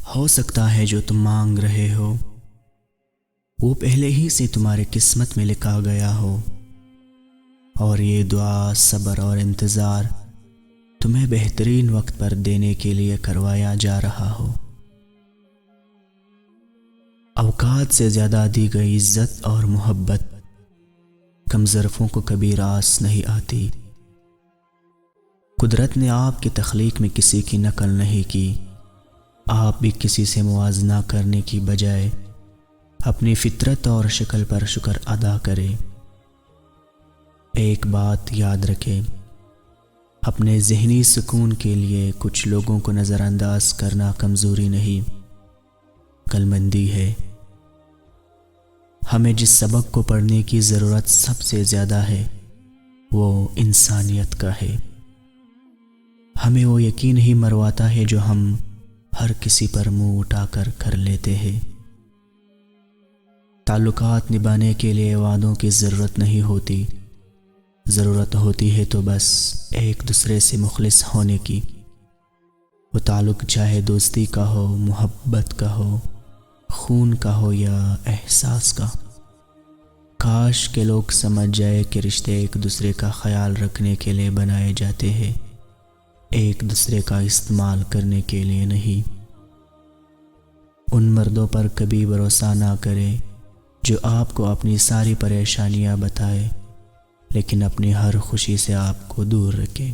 ہو سکتا ہے جو تم مانگ رہے ہو وہ پہلے ہی سے تمہاری قسمت میں لکھا گیا ہو، اور یہ دعا، صبر اور انتظار تمہیں بہترین وقت پر دینے کے لیے کروایا جا رہا ہو۔ اوقات سے زیادہ دی گئی عزت اور محبت کم ظرفوں کو کبھی راس نہیں آتی۔ قدرت نے آپ کی تخلیق میں کسی کی نقل نہیں کی۔ آپ بھی کسی سے موازنہ کرنے کی بجائے اپنی فطرت اور شکل پر شکر ادا کریں۔ ایک بات یاد رکھیں، اپنے ذہنی سکون کے لیے کچھ لوگوں کو نظر انداز کرنا کمزوری نہیں، عقل مندی ہے۔ ہمیں جس سبق کو پڑھنے کی ضرورت سب سے زیادہ ہے وہ انسانیت کا ہے۔ ہمیں وہ یقین ہی مرواتا ہے جو ہم ہر کسی پر منہ اٹھا کر کر لیتے ہیں۔ تعلقات نبھانے کے لیے وعدوں کی ضرورت نہیں ہوتی، ضرورت ہوتی ہے تو بس ایک دوسرے سے مخلص ہونے کی۔ وہ تعلق چاہے دوستی کا ہو، محبت کا ہو، خون کا ہو یا احساس کا۔ کاش کہ لوگ سمجھ جائے کہ رشتے ایک دوسرے کا خیال رکھنے کے لیے بنائے جاتے ہیں، ایک دوسرے کا استعمال کرنے کے لیے نہیں۔ ان مردوں پر کبھی بھروسہ نہ کریں جو آپ کو اپنی ساری پریشانیاں بتائے لیکن اپنی ہر خوشی سے آپ کو دور رکھیں۔